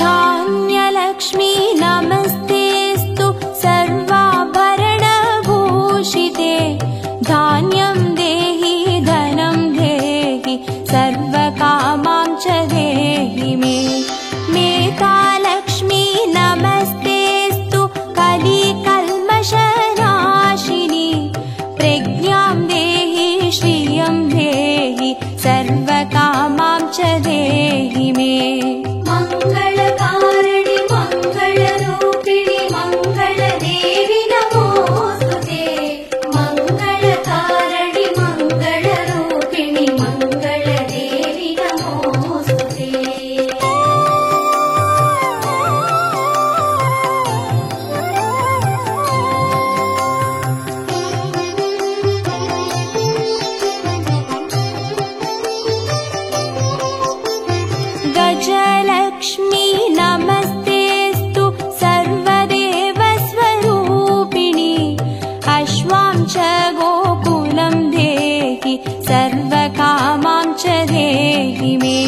था देहि मे। मङ्गलकारिणि मङ्गलरूपिणि मङ्गलदेवि नमोऽस्तुते। मङ्गलकारिणि मङ्गलरूपिणि मङ्गलदेवि नमोऽस्तुते। गजलक्ष्मी नमस्तेऽस्तु सर्वदेवस्वरूपिणि। अश्वां च गोकुलं देहि सर्वकामां च देहि मे।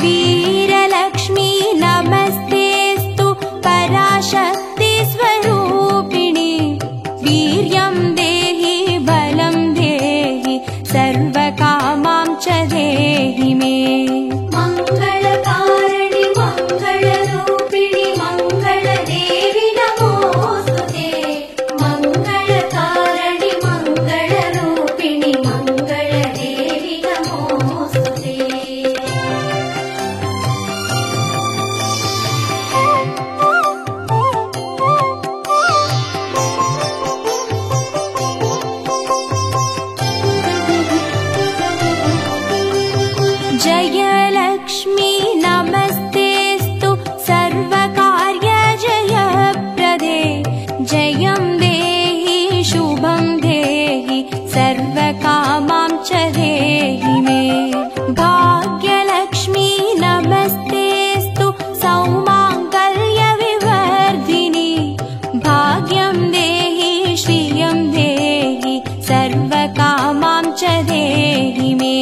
वीरलक्ष्मी नमस्तेऽस्तु पराशक्तिस्वरूपिणि। वीर्यं देहि बलं देहि सर्वकामां च देहि मे। मङ्गलकारिणि मङ्गलरूपिणि मङ्गलदेवि नमोऽस्तुते। मङ्गलकारिणि मङ्गलरूपिणि मङ्गलदेवि नमोऽस्तुते। जयलक्ष्मी नमस्तेऽस्तु सर्वकार्यजयप्रदे। जयं देहि शुभं देहि सर्वकामां च देहि मे। भाग्यलक्ष्मी नमस्तेऽस्तु सौमाङ्गल्यविवर्धिनि। भाग्यं देहि श्रियं देहि सर्वकामां च देहि मे।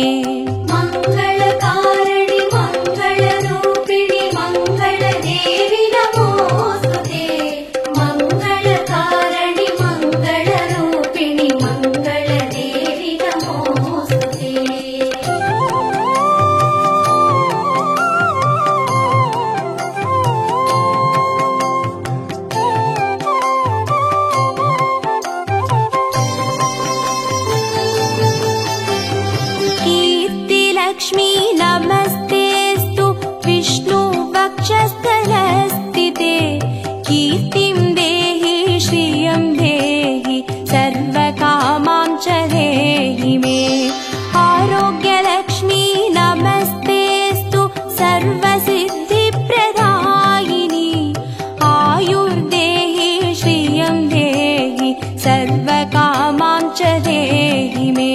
मङ्गलकारिणि मङ्गलरूपिणि मङ्गलदेवि नमोऽस्तुते। मङ्गलकारिणि मङ्गलरूपिणि मङ्गलदेवि नमोऽस्तुते। कीर्तिलक्ष्मी नमस्तेऽस्तु विष्णुवक्षस्थलस्थिते। कीर्तिं देहि श्रियं देहि सर्वकामां च देहि मे। आरोग्यलक्ष्मी नमस्तेऽस्तु सर्वसिद्धिप्रदायिनि। आयुर्देहि श्रियं देहि सर्वकामां च देहि मे।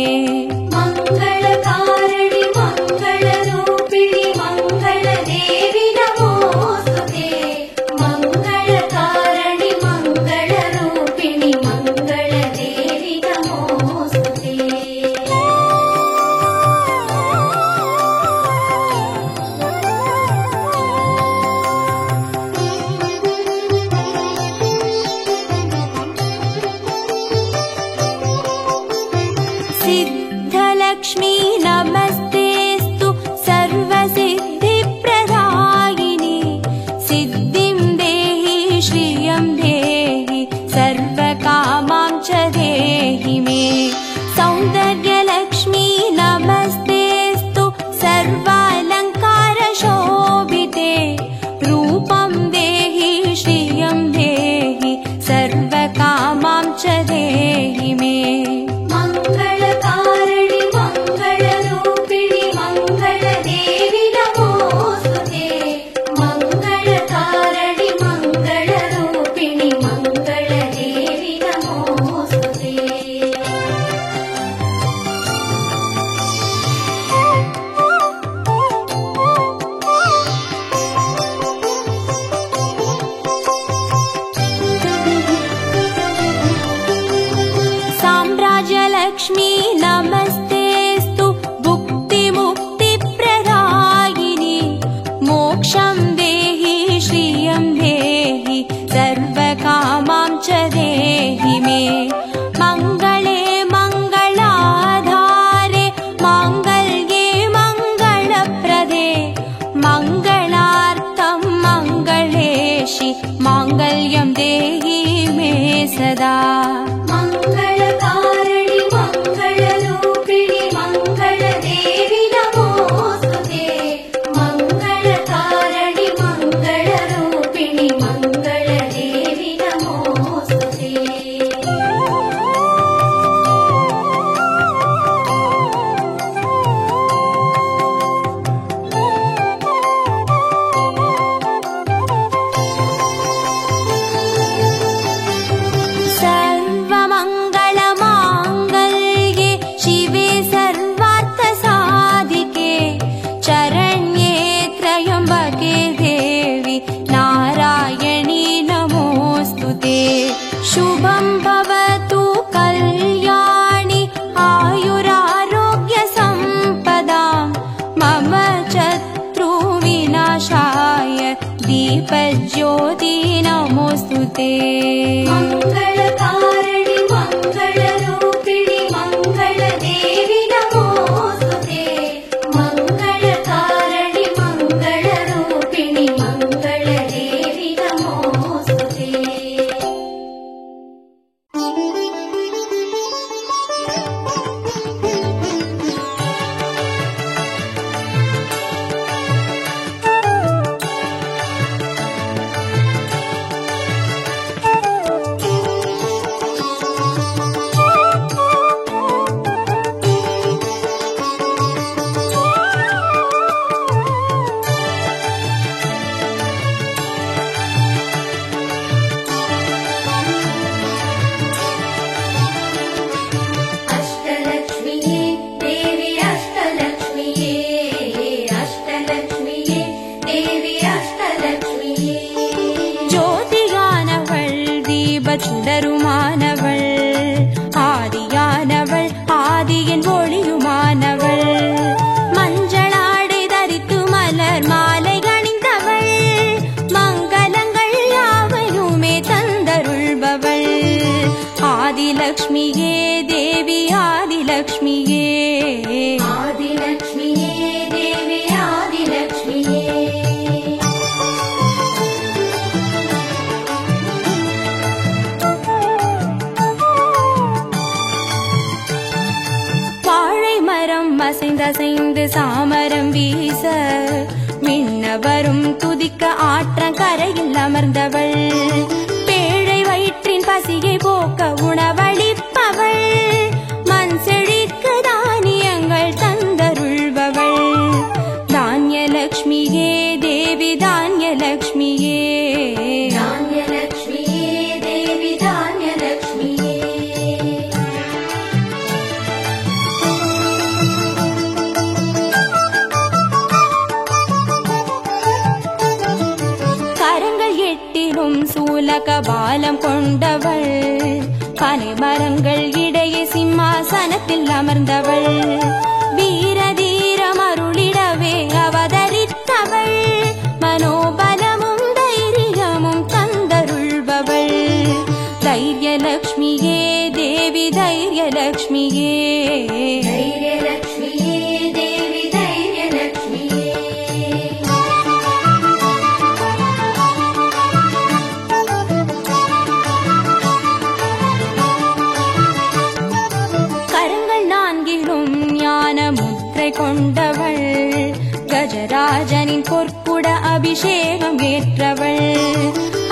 मङ्गलकारिणि मङ्गलरूपिणि मङ्गलदेवि नमोऽस्तुते। मङ्गलकारिणि मङ्गलरूपिणि मङ्गलदेवि नमोऽस्तुते। सिद्धलक्ष्मी नमस्तेऽस्तु सर्वसिद्धिप्रदायिनि। सिद्धिं देहि श्रियं देहि सर्वकामां च देहि मे। सौन्दर्यलक्ष्मी नमस्तेऽस्तु सर्वालङ्कारशोभिते। रूपं देहि श्रियं देहि सर्वकामां च देहि मे। मङ्गलकारिणि मङ्गलरूपिणि मङ्गलदेवि नमोऽस्तुते। मङ्गलकारिणि मङ्गलरूपिणि मङ्गलदेवि नमोऽस्तुते। साम्राज्यलक्ष्मी नमस्तेऽस्तु भुक्तिमुक्तिप्रदायिनि। मोक्षं देहि श्रियं देहि सर्वकामां च देहि मे। मङ्गले मङ्गलाधारे माङ्गल्ये मङ्गलप्रदे। मङ्गलार्थं मङ्गलेशि माङ्गल्यं देहि मे सदा। मङ्गलकारिणि मङ्गलरूपिणि मङ्गलदेवि नमोऽस्तुते। दीपज्योति नमोस्तुते मङ्गलकारिणि मङ्गलरूपिणि मङ्गलदेवि नमोस्तुते मङ्गलकारिणि मङ्गलरूपिणि मङ्गलदेवि नमोस्तुते अष्टलक्ष्मिये देवी अष्टलक्ष्मिये अष्टलक्ष्मिये देवी अष्टलक्ष्मिये ज्योतियानवள் தீபச்சுடருமானவள் ஆதியானவள் ஆதியின் ஒளியுமானவள் மஞ்சளாடை தரித்து மலர் மாலை அணிந்தவள் மங்களங்கள் யாவையுமே தந்தருள்பவள் ஆதிலக்ஷ்மியே தேவி ஆதிலக்ஷ்மியே आदिलक्ष्मिये देवी आदिलक्ष्मिये வாழை மரம் அசைந்தசைந்து சாமரம் வீச மின்னவரும் துதிக்க ஆற்றங்கரையில் அமர்ந்தவள் பேழை வயிற்றின் பசியை போக்க உணவளிப்பவள் மண் செழிக்க தானியங்கள் தந்தருள்பவள் தானியலக்ஷ்மியே தேவி தானியலக்ஷ்மியே धान्यलक्ष्मिये देवी धान्यलक्ष्मिये கரங்கள் எட்டிலும் சூலக பாலம் கொண்டவள் பனை மரங்கள் இடையே சிம்மாசனத்தில் அமர்ந்தவள் வீர தீரம் அருளிடவே அவதரித்தவள் மனோபலமும் தைரியமும் தந்தருள்பவள் தைரியலக்ஷ்மியே தேவி தைரியலக்ஷ்மியே धैर्यलक्ष्मिये देवी धैर्यलक्ष्मिये கரங்கள் நான்கிலும் ஞான முத்திரை கொண்டவள் கஜராஜனின் பொற்குட அபிஷேகம் ஏற்றவள்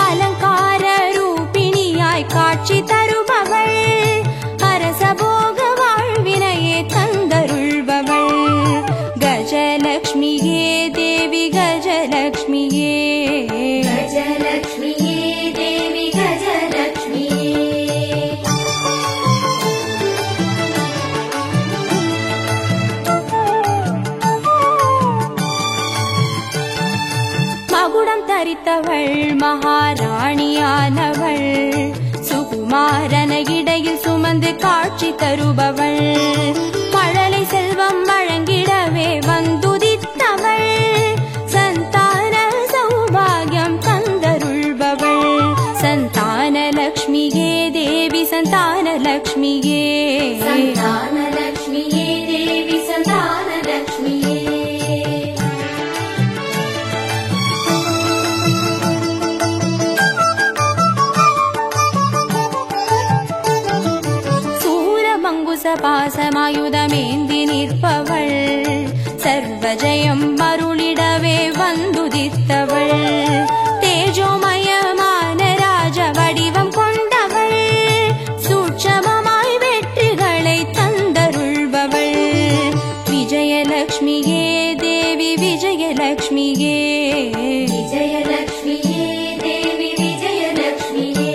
அலங்கார ரூபிணியாய் காட்சி தருபவள் அரசபோக வாழ்வினையே தந்தருள்பவள் கஜலக்ஷ்மியே தேவி கஜலக்ஷ்மியே गजलक्ष्मिये देवी गजलक्ष्मिये மகுடம் தரித்தவள் மகாராணியானவள் சுகுமாரன இடையில் சுமந்து காட்சி தருபவள் மழலை செல்வம் வழங்கிடவே வந்துதித்தவள் சந்தான சௌபாகியம் தந்தருள்பவள் சந்தானலக்ஷ்மியே தேவி சந்தானலக்ஷ்மியே सन्तानलक्ष्मिये देवी सन्तानलक्ष्मिये சூரமங்குச பாசமாயுதமேந்தி நிற்பவள் சர்வஜயம் அருளிடவே வந்துதித்தவள் தேஜோமயமான ராஜ வடிவம் கொண்டவள் சூட்சமமாய் வெற்றிகளை தந்தருள்பவள் விஜயலக்ஷ்மியே தேவி விஜயலக்ஷ்மியே विजयलक्ष्मिये देवी विजयलक्ष्मिये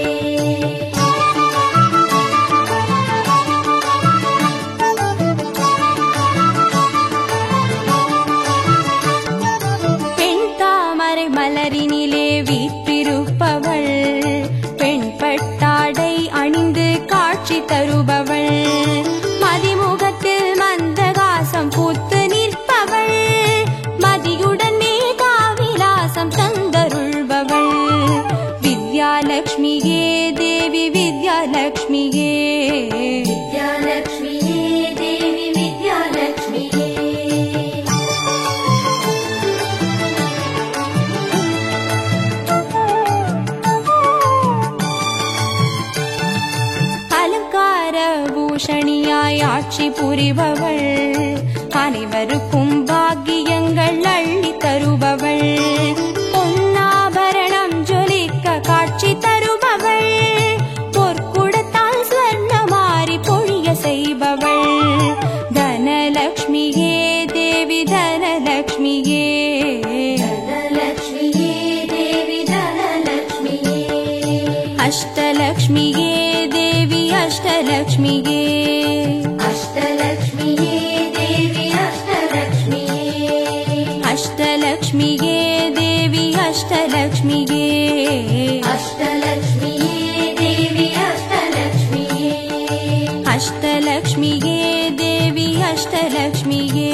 காட்சி புரிபவள், அனைவருக்கும் பாக்கியங்கள் அள்ளி தருபவள், பொன்னாபரணம் ஜொலிக்க காட்சி தருபவள், பொற்குடத்தால் ஸ்வர்ணமாரி பொழிய செய்பவள், தனலக்ஷ்மியே தேவி தனலக்ஷ்மியே, தனலக்ஷ்மியே தேவி தனலக்ஷ்மியே, அஷ்டலக்ஷ்மியே தேவி அஷ்டலக்ஷ்மியே, அஷ்டலக்ஷ்மியே தேவி அஷ்டலக்ஷ்மியே, அஷ்டலக்ஷ்மியே தேவி அஷ்டலக்ஷ்மியே, அஷ்டலக்ஷ்மியே தேவி அஷ்டலக்ஷ்மியே, அஷ்டலக்ஷ்மியே தேவி அஷ்டலக்ஷ்மியே,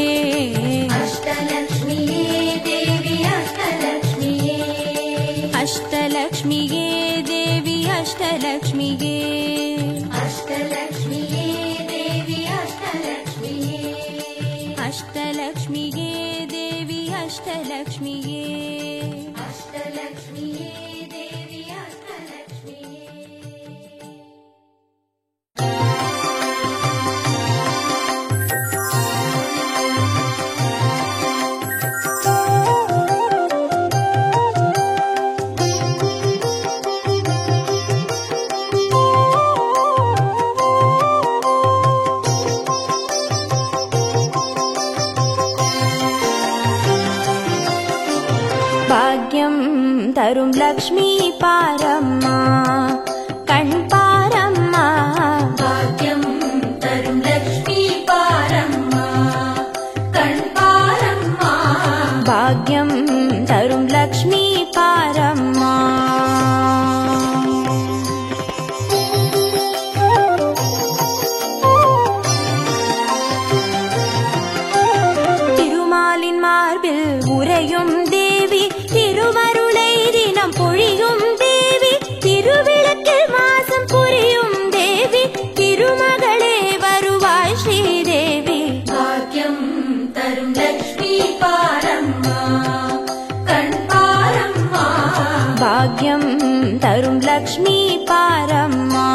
அஷ்டலக்ஷ்மியே தேவி அஷ்டலக்ஷ்மியே, அஷ்டலக்ஷ்மியே தேவி அஷ்டலக்ஷ்மியே, அஷ்டலக்ஷ்மியே தேவி அஷ்டலக்ஷ்மியே, அஷ்டலக்ஷ்மியே தேவி அஷ்டலக்ஷ்மியே, அஷ்டலக்ஷ்மியே தேவி அஷ்டலக்ஷ்மியே. பாக்யம் தரும் லக்ஷ்மி பாரம்மா, கண் பாரம்மா, பாக்யம் தரும் லக்ஷ்மி பாரம்மா, கண் பாரம்மா, பாக்யம் தரும் லக்ஷ்மி பாரம்மா, திருமாலின் மார்பில் உறையும் தேவி, திருவருளை தினம் பொழியும் தேவி, திருவிளக்கில் வாசம் புரியும் தேவி, திருமகளே வருவாய் ஸ்ரீதேவி, பாக்யம் தரும் லக்ஷ்மி பாரம்மா, கண் பாரம்மா, பாக்யம் தரும் லக்ஷ்மி பாரம்மா,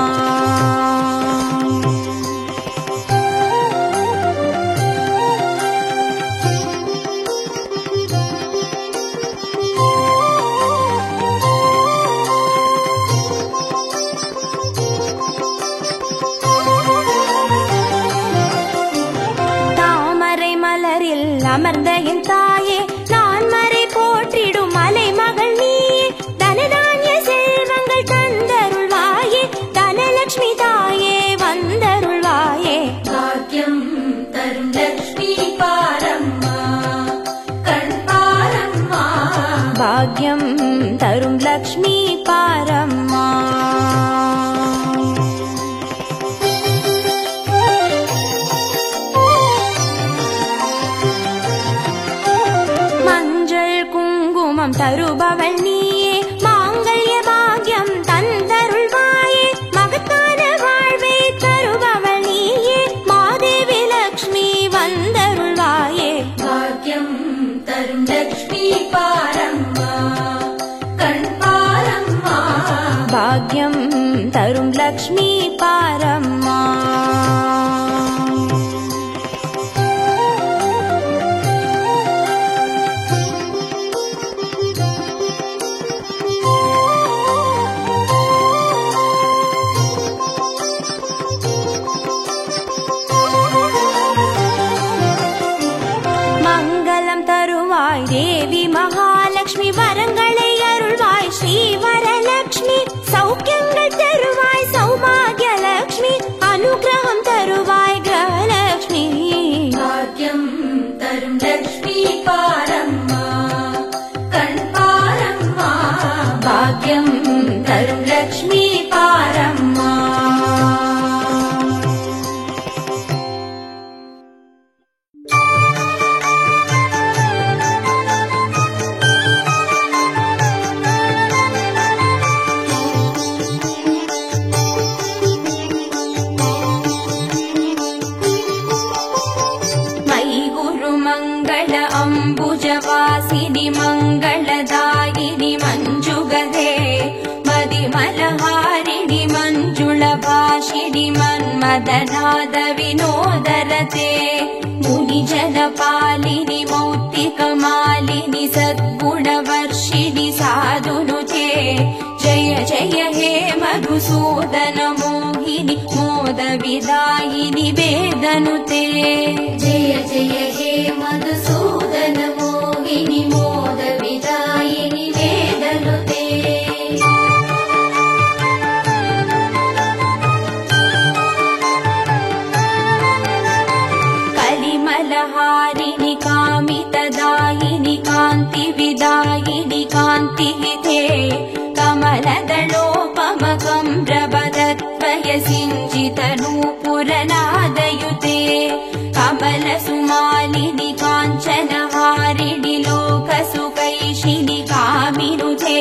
தாமரை மலரில் அமர்ந்த என் தாயே, நான் மறை போற்றிடும் மலை மகள் நீயே, தனதானிய செல்வங்கள் தந்தருள்வாயே, தனலக்ஷ்மி தாயே வந்தருள்வாயே, பாக்யம் தரும் லக்ஷ்மி பாரம்மா, கண் பாரம்மா, பாக்யம் தரும் லக்ஷ்மி பாரம்மா, மஞ்சள் குங்குமம் தருபவள் நீயே, மாங்கல்ய பாக்யம் தந்தருள்வாயே, மகத்தான வாழ்வை தருபவள் நீயே, மாதேவி லக்ஷ்மி வந்தருள்வாயே, பாக்யம் தரும் லக்ஷ்மி பாரம்மா, கண் பாரம்மா, பாக்யம் தரும் லக்ஷ்மி பாரம்மா, மங்களம் தருவாய் தேவி மகாலட்சுமி, வரங்களை அருள்வாய் ஸ்ரீ வரலட்சுமி, சௌக்கியங்கள் தருவாய் சௌபாகிய லட்சுமி, அனுகிரகம் தருவாய் கிரகலட்சுமி, பாக்யம் தரும் லக்ஷ்மி பாரம்மா, கண் பாரம்மா, பாக்யம் தரும் லக்ஷ்மி பாரம்மா. मंगल अंबुजवासिनि मंगलदायिनि मंजुगदे मदिमलहारिणि मंजुळभाषिणि मन्मदनाद विनोदरते मुनिजनपालिनि मौक्तिकमालिनि सद्गुणवर्षिणि साधुनुते जय जय हे मधुसूदन मोहिनि मोदविदायिनि वेदनुते जय जय हे मधुसूदन मोहिनि मोदविदायिनि वेदनुते कलिमलहारिणि कामितदायिनि कान्तिविदायिनि कान्तिहिते कमलदलोपमकम्रवदत्वयसिञ्चितनूपुरनादयुते कमलसुमालिनि काञ्चनहारिणि लोकसुकैशिनि कामिनुते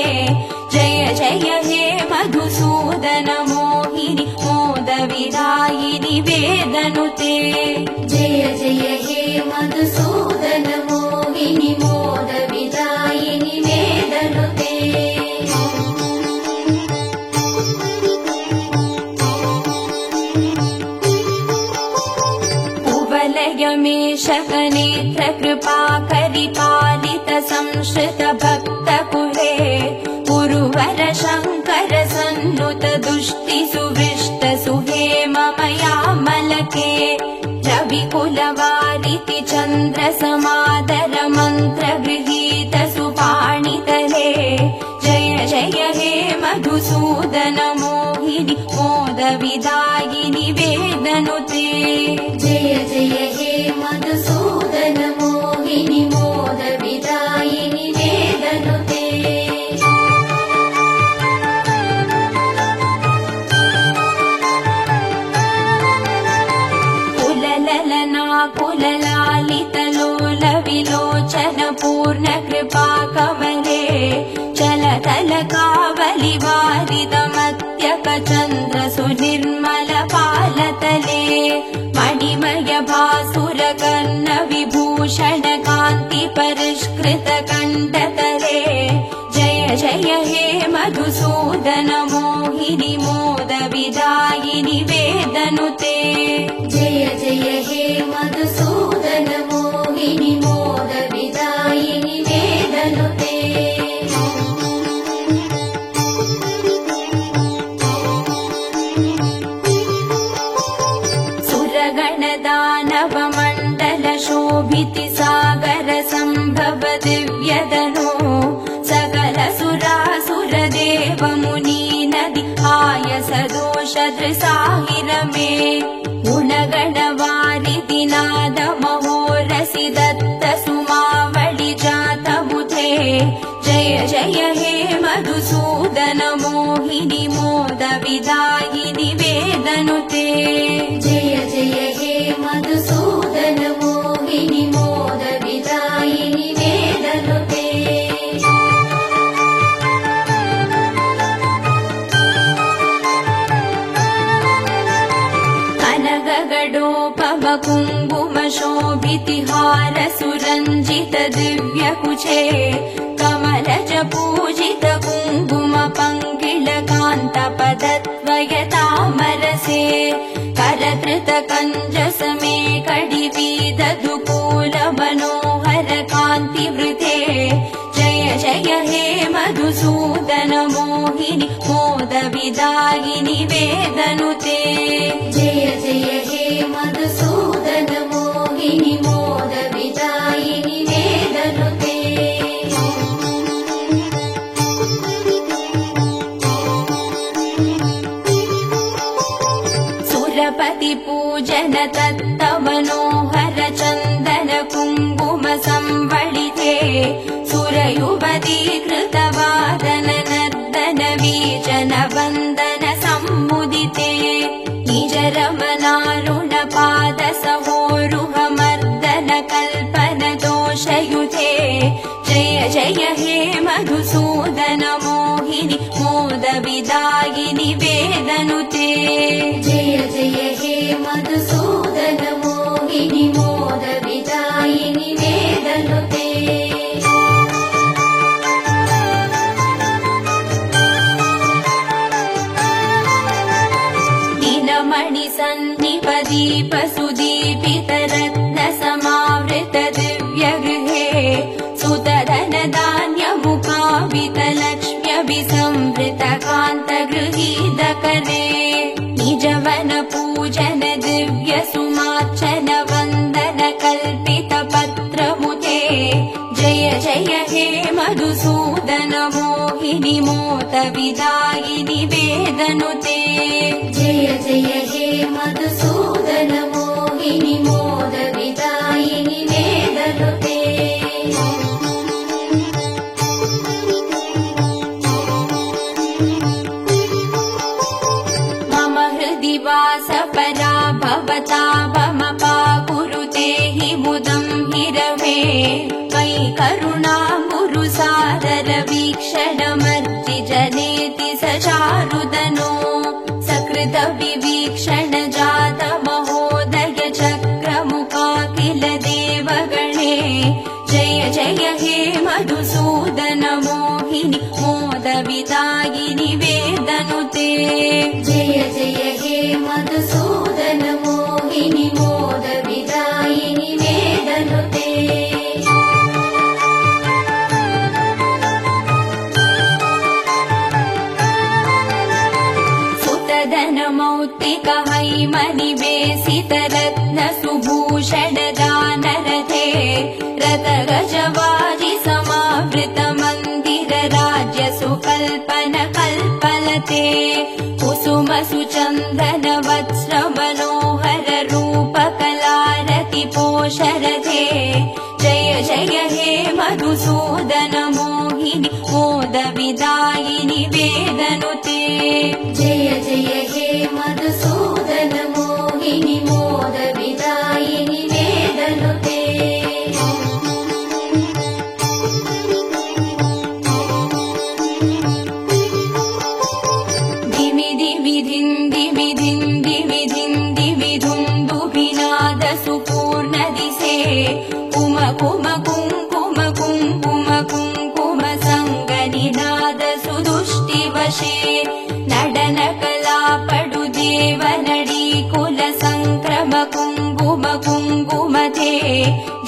जय जय हे मधुसूदन मोहिनि मोदविदायिनि वेदनुते जय जय हे मधुसूदन मोहिनि मोदविदायिनि वेदनुते कुवलयमेषकनेत्र कृपाकरिपालित संश्रित भक्तकुले गुरुवर शङ्कर सन्नुत दुष्टि सुवृष्ट सुहेममयामलके रविकुलवारिति चन्द्र समादर मन्त्र गृहीत सुपाणितले जय जय हे मधुसूदन मोहिनि मोदविदायिनि वेदनुते जय जय हे मधुसूदन मोहिनि मोदविदायिनि वेदनुते कुललालितलोल विलोचन पूर्ण कृपा कमले चलतल कावलि वारिदमत्यक चन्द्र सुनिर्मल पालतले मणिमय भासुर कर्ण विभूषण कान्ति परिष्कृत कण्ठतले जय जय हे मधुसूदन मोहिनि मोदविदायिनि वेदनुते जय जय हे मधुसूदन मोहिनि मोदविदायिनि वेदनुते सुरगणदानव मण्डल शोभिति सागर सम्भव दिव्यदनो सकल सुरासुर देव मुनि नदि आयस दोष दृसाहिरमे गुणगणवारिधि नाद महोरसि दत्त सुमावळि जातबुधे जय जय हे मधुसूदन मोहिनि मोदविदायिनि वेदनुते जय जय हे मधुसूदन मोहिनि मोदविदायिनि वेदनुते कनकगडोपमकुङ्कुम शोभितिहार सुरञ्जित दिव्यकुचे कमलज पूजित कुङ्कुम पङ्किल कान्त पदद्वयतामरसे करधृत कञ्जस मे कडिवीद दुकूल मनोहर कान्तिवृते जय जय हे मधुसूदन मोहिनि मोदविदायिनि वेदनुते जय जय हे मधुसूदन मोहिनि मोदविदायिनि वेदनुते सुरपति पूजन तत्त मनोहर चन्दन कुङ्कुम संवलिते सुरयुवती कृतवादन नर्दन वीजन वन्दन सम्मुदिते निज रमणारुण पाद सहोरुह मर्दन कल्पन दोषयुते जय जय हे मधुसूदन मोहिनि मोदविदायिनि वेदनुते जय जय हे मधुसूदन मोहिनि मोदविदायिनि वेदनुते मणि सन्निपदीप सुदीपित रत्न समावृत दिव्य गृहे सुतधन धान्य मुखावित लक्ष्म्यभिसंवृत कान्त गृहीत करे निजवन पूजन दिव्य सुमार्चन वन्दन कल्पित पत्रमुते जय जय हे मधुसूदन मोहिनी मोद विदायिनि वेदनुते जय जय हे मधुसूदन मोहिनी मोद विदायिनि वेदनुते मम हृदि वास परा भवता ममपाकुरुते हि मुदं हिरवे मयि करुणा गुरु सादर वीक्षणमर्जि जनेति स चारुदनो सकृत विवीक्षण जात महोदय चक्रमुखा किल देवगणे जय जय हे मधुसूदन मोहिनी मोद विदायिनि वेदनुते जय जय हे मधुसूदन मोहिनी मोद विदायिनि वेदनुते सुतधन मौक्तिक हैमनिवेशित रत्न सुभूषण दानरथे रथ गजवाजि समावृत मन्दिर राज्य सुकल्पन कल्पलते कुसुम सुचन्दन वत्स्र मनोहर रूप कलारति पोषरथे जय जय हे मधुसूदन मोहिनी मोद विदायिनि वेदनुते जय जय हे मधुसूदन मोहिनी मोद विदायिनि वेदनुते दिमि दिमि धिन्दि विधिन्दि विधिन्दि विधुन्दुभिनाद सुपूर्ण दिसे कुम कुम कुङ्कुम कुङ्कुम कुङ्कुम सङ्गनिनाद सुदुष्टिवशे नडन कला पडु देव नडी कुल संक्रम कुङ्कुम कुङ्कुमते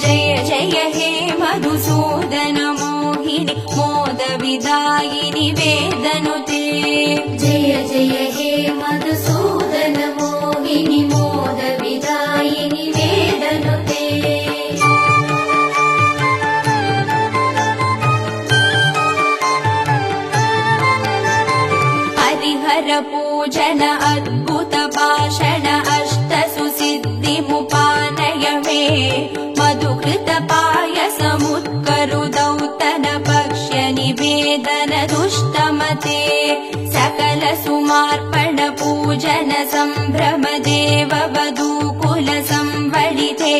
जय जय हे मधुसूदन मोहिनी मोद विदायिनि वेदनुते जय जय हे मधुसूदन मोहिनी मोद विदायिनि वेदनुते हरिहर पूजन अद्भुत भाषण अष्ट सुसिद्धिमुपानय मे मधुकृत पायसमुत्करु दौतन पक्ष्य निवेदन दुष्टमते सकल सुमार्पण पूजन सम्भ्रम देव वधूकुल संवडिते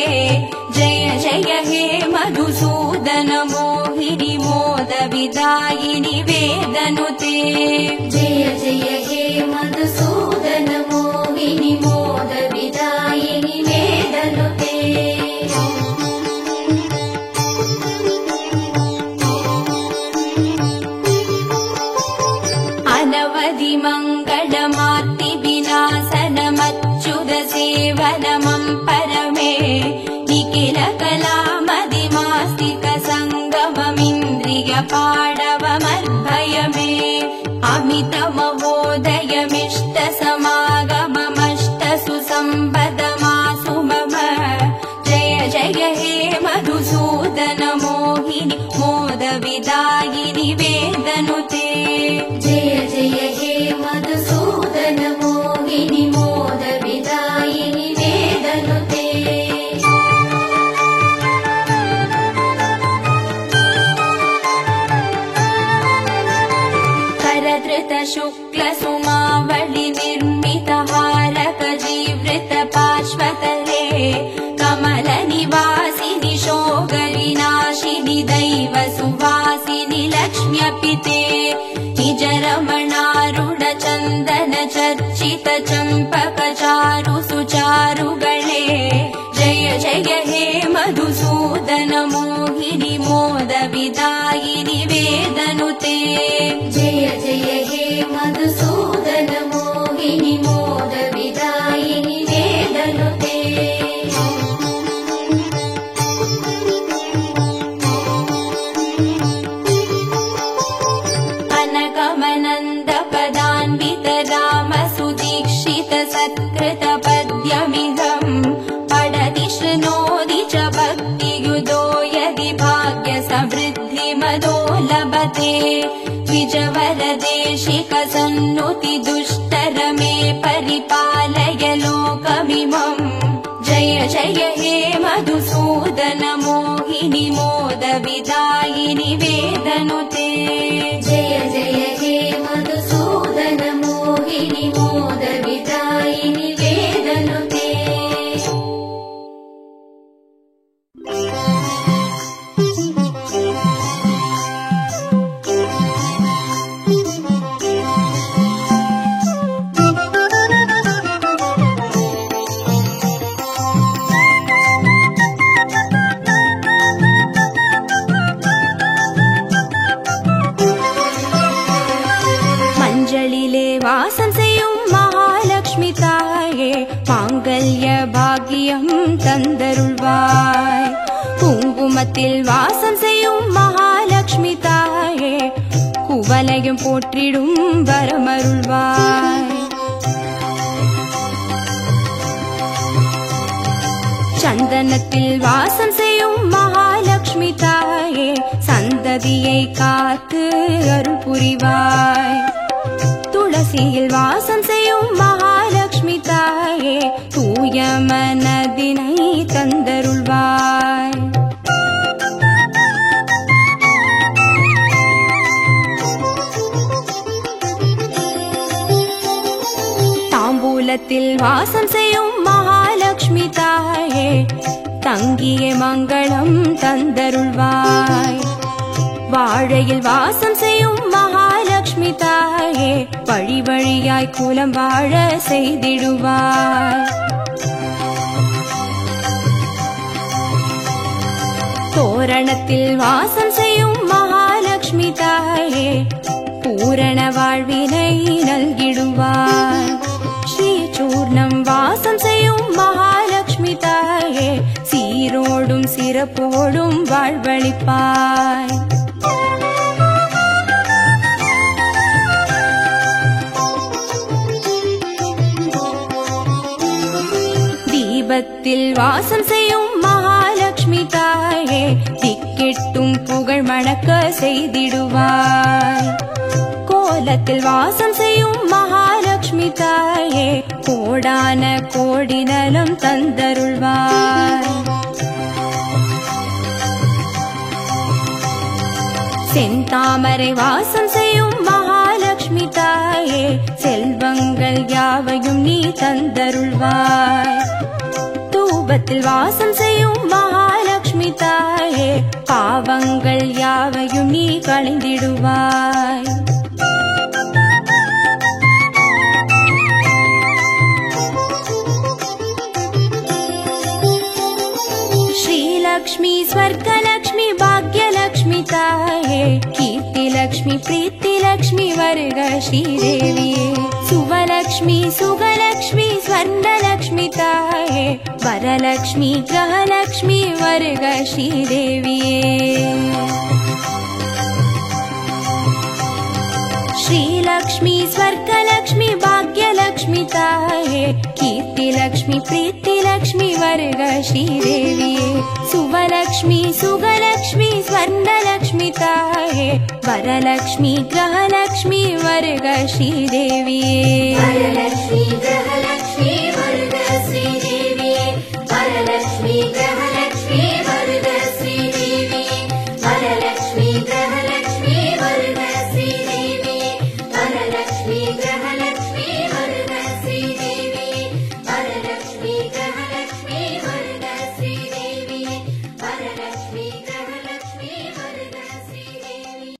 जय जय हे मधुसूदन मोहिनी मोद विदायिनि वेदनुते जय जय हे मधुसूदन मोहिनी मोद विदायिनि वेदनुते अनवधि मङ्गलमार्ति विनाशनमच्युत सेवनमं परमे निखिल कलामदिमास्तिक सङ्गममिन्द्रिय पाडवमर्भय मे अमित महोदयमिष्ट समागममष्ट सुसम्पदमासु मम जय जय हे मधुसूदन मोहिनी मोद विदायिनि वेदनुते जय जय हे मधुसूदन मोहिनी मोद विदायिनि वेदनुते करधृत शुक्ल सुमावळि निर्मित हारक जीवृत पार्श्वतले कमल निवासिनि शोगविनाशिनि दैव सुवासिनि लक्ष्म्यपिते निज रमणारुण चन्दन चर्चित चम्पक चारु सुचारुगणे जय जय हे मधुसूदन मोहिनी मोद विदायिनि वेदनुते जय जय हे मधुसूदन मोहिनी मोद विदायिनि तन्नुति दुष्टरमे परिपालय लोकमिमम् जय जय हे मधुसूदन मोहिनि मोदविदायिनि वेदनुते जय जय हे मधुसूदन मोहिनि मोदविदायिनि वेदनुते வாசம் செய்யும் மகாலட்சுமி தாயே மாங்கல்ய பாக்கியம் தந்தருள்வாய் குங்குமத்தில் வாசம் செய்யும் மகாலட்சுமி தாயே குவலையும் போற்றிடும் வரமருள்வாய் சந்தனத்தில் வாசம் செய்யும் மகாலட்சுமி தாயே சந்ததியை காத்து அருள் புரிவாய் துளசியில் வாசம் செய்யும் மகாலட்சுமி தாயே தூய மனதினை தந்தருள்வாய் தாம்பூலத்தில் வாசம் செய்யும் மகாலட்சுமி தாயே தங்கிய மங்களம் தந்தருள்வாய் வாழையில் வாசம் செய்யும் மகாலட்சுமி தாயே வழி வழியாய் குலம் வாழ செய்திடுவாய் தோரணத்தில் வாசம் செய்யும் மகாலட்சுமி தாயே பூரண வாழ்வினை நல்கிடுவாய் ஸ்ரீசூர்ணம் வாசம் செய்யும் மகாலட்சுமி தாயே சீரோடும் சிறப்போடும் வாழ்வளிப்பாய் தீபத்தில் வாசம் செய்யும் மகாலட்சுமி தாயே திக்கெட்டும் புகழ் மணக்க செய்திடுவாய் கோலத்தில் வாசம் செய்யும் மகாலட்சுமி தாயே கோடான கோடி நலம் தந்தருள்வாய் செந்தாமரை வாசம் செய்யும் மகாலட்சுமி தாயே செல்வங்கள் யாவையும் நீ தந்தருள்வாய் தூபத்தில் வாசம் செய்யும் மகாலட்சுமி தாயே பாவங்கள் யாவையும் நீ களைந்திடுவாய் श्रीलक्ष्मी स्वर्गलक्ष्मी भाग्यलक्ष्मी ताये कीर्तिलक्ष्मी प्रीतिलक्ष्मी वर्ग श्रीदेविये सुवलक्ष्मी सुगलक्ष्मी स्वर्णलक्ष्मी ताये वरलक्ष्मी ग्रहलक्ष्मी वर्ग श्रीदेविये श्रीलक्ष्मी स्वर्गलक्ष्मी भाग्यलक्ष्मी ताये कीर्तिलक्ष्मी प्रीतिलक्ष्मी वर्ग श्रीदेविये सुवलक्ष्मी सुगलक्ष्मी स्वर्णलक्ष्मी ताये वरलक्ष्मी ग्रहलक्ष्मी वर्ग श्रीदेविये वरलक्ष्मी ग्रहलक्ष्मी वर्ग श्रीदेविये वरलक्ष्मी ग्रहलक्ष्मी वर्ग श्रीदेविये वरलक्ष्मी ग्रहलक्ष्मी वर्ग श्रीदेविये वरलक्ष्मी ग्रहलक्ष्मी वर्ग श्रीदेविये वरलक्ष्मी ग्रहलक्ष्मी वर्ग श्रीदेविये वरलक्ष्मी